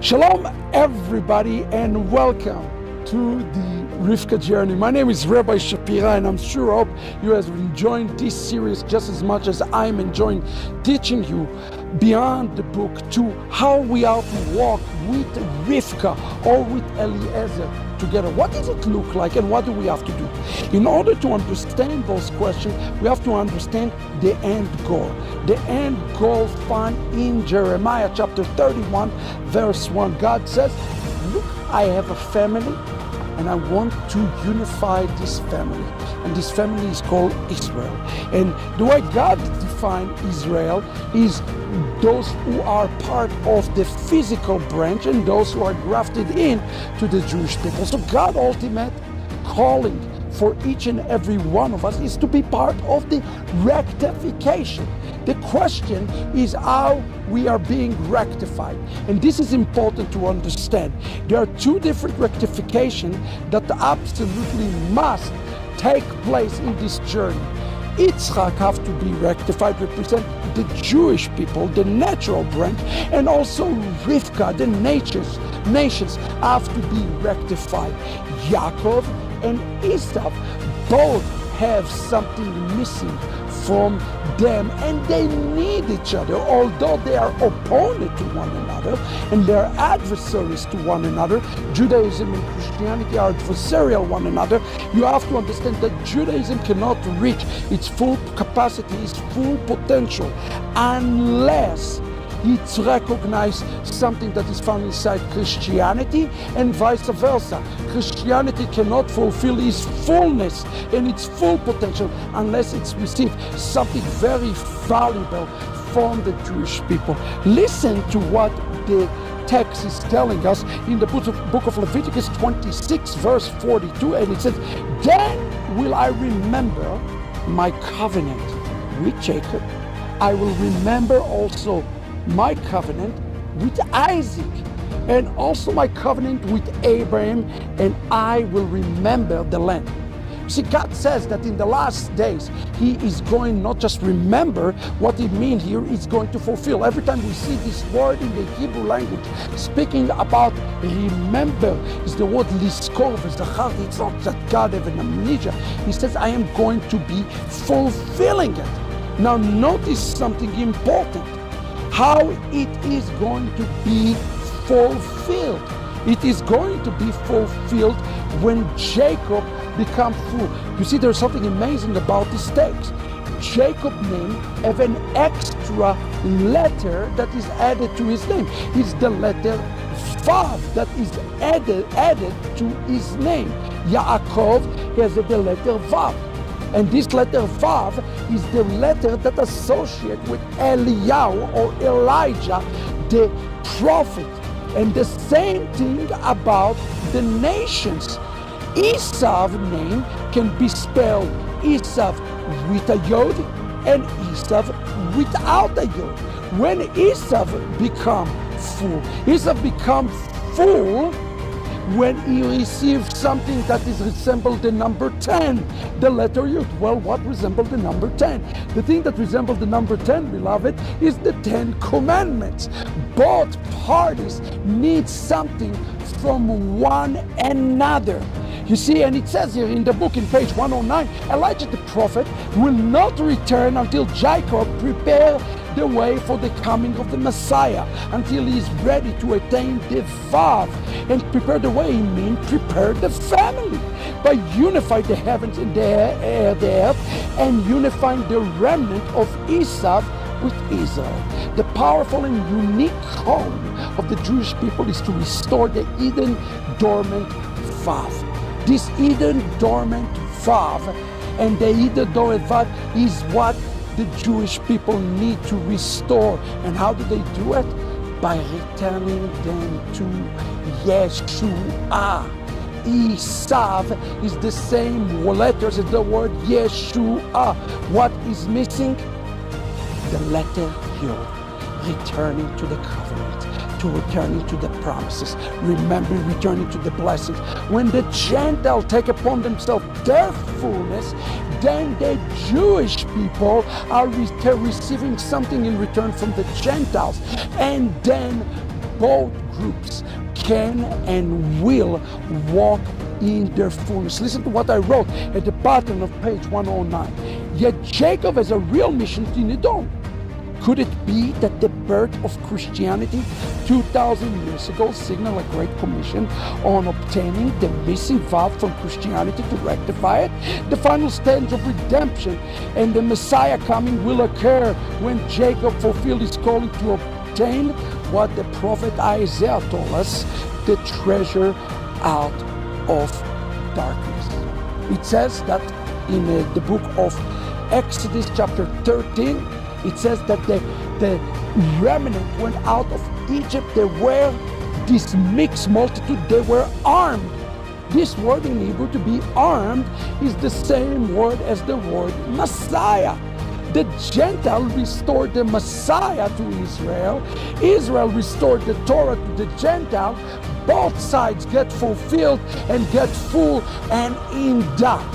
Shalom everybody and welcome to the Rivka journey. My name is Rabbi Shapira and I'm sure hope you have enjoyed this series just as much as I'm enjoying teaching you beyond the book to how we are to walk with Rivka or with Eliezer together. What does it look like and what do we have to do? In order to understand those questions, we have to understand the end goal. The end goal found in Jeremiah chapter 31 verse 1. God says, look, I have a family and I want to unify this family. And this family is called Israel. And the way God defined Israel is those who are part of the physical branch and those who are grafted in to the Jewish people. So God's ultimate calling for each and every one of us is to be part of the rectification. The question is how we are being rectified. And this is important to understand. There are two different rectifications that absolutely must take place in this journey. Itzhak have to be rectified, represent the Jewish people, the natural branch, and also Rivka, the nations have to be rectified. Yaakov and Esau both have something missing from them and they need each other, although they are opponents to one another and they are adversaries to one another. Judaism and Christianity are adversarial one another. You have to understand that Judaism cannot reach its full capacity, its full potential, unless it's recognized something that is found inside Christianity and vice versa. Christianity cannot fulfill its fullness and its full potential unless it's received something very valuable from the Jewish people. Listen to what the text is telling us in the book of Leviticus 26 verse 42, and it says, then will I remember my covenant with Jacob. I will remember also my covenant with Isaac and also my covenant with Abraham, and I will remember the land. See, God says that in the last days he is going not just remember what it means here, he's going to fulfill. Every time we see this word in the Hebrew language speaking about remember, is the word liskor v'zachar. It's not that God have an amnesia. He says, I am going to be fulfilling it. Now notice something important, how it is going to be fulfilled. It is going to be fulfilled when Jacob becomes full. You see, there's something amazing about this text. Jacob's name have an extra letter that is added to his name. It's the letter Vav that is added to his name. Yaakov has the letter Vav. And this letter Vav is the letter that associates with Eliyahu or Elijah, the prophet. And the same thing about the nations. Esau's name can be spelled Esau with a yod and Esau without a yod. When Esau becomes full when he receives something that is resembled the number 10, the letter Yud. Well, what resembles the number 10? The thing that resembles the number 10, beloved, is the 10 commandments. Both parties need something from one another. You see, and it says here in the book in page 109, Elijah the prophet will not return until Jacob prepare the way for the coming of the Messiah, until he is ready to attain the Vav. And prepare the way, means prepare the family by unifying the heavens and the earth and unifying the remnant of Esau with Israel. The powerful and unique calling of the Jewish people is to restore the Eden dormant Vav. This Eden dormant Vav and the Eden dormant Vav is what the Jewish people need to restore. And how do they do it? By returning them to Yeshua. Esav is the same letters as the word Yeshua. What is missing? The letter Yod, returning to the covenant, to returning to the promises, remembering, returning to the blessings. When the Gentiles take upon themselves their fullness, then the Jewish people are receiving something in return from the Gentiles. And then both groups can and will walk in their fullness. Listen to what I wrote at the bottom of page 109. Yet Jacob has a real mission in Edom. Could it be that the birth of Christianity 2,000 years ago signaled a great commission on obtaining the missing valve from Christianity to rectify it? The final stage of redemption and the Messiah coming will occur when Jacob fulfilled his calling to obtain what the prophet Isaiah told us, the treasure out of darkness. It says that in the book of Exodus chapter 13, it says that the remnant went out of Egypt. They were this mixed multitude. They were armed. This word in Hebrew, to be armed, is the same word as the word Messiah. The Gentile restored the Messiah to Israel. Israel restored the Torah to the Gentile. Both sides get fulfilled and get full, and in that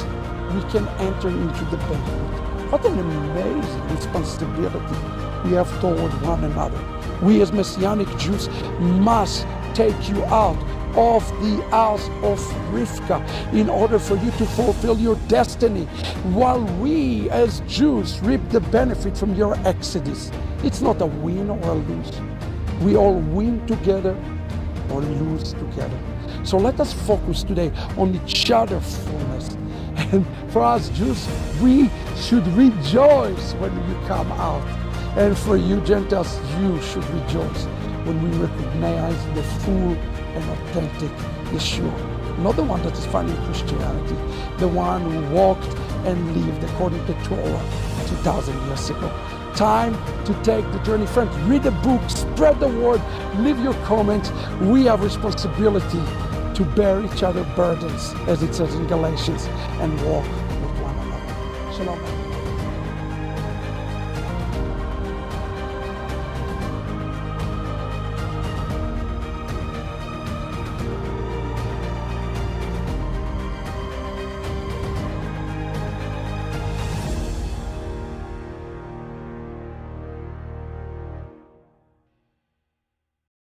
we can enter into the banquet. What an amazing responsibility we have toward one another. We as Messianic Jews must take you out of the house of Rivka in order for you to fulfill your destiny, while we as Jews reap the benefit from your exodus. It's not a win or a lose. We all win together or lose together. So let us focus today on each other's fullness. And for us Jews, we should rejoice when you come out. And for you Gentiles, you should rejoice when we recognize the full and authentic Yeshua. Not the one that is found in Christianity, the one who walked and lived according to Torah 2,000 years ago. Time to take the journey. Friends, read the book, spread the word, leave your comments. We have responsibility to bear each other's burdens, as it says in Galatians, and walk with one another. Shalom.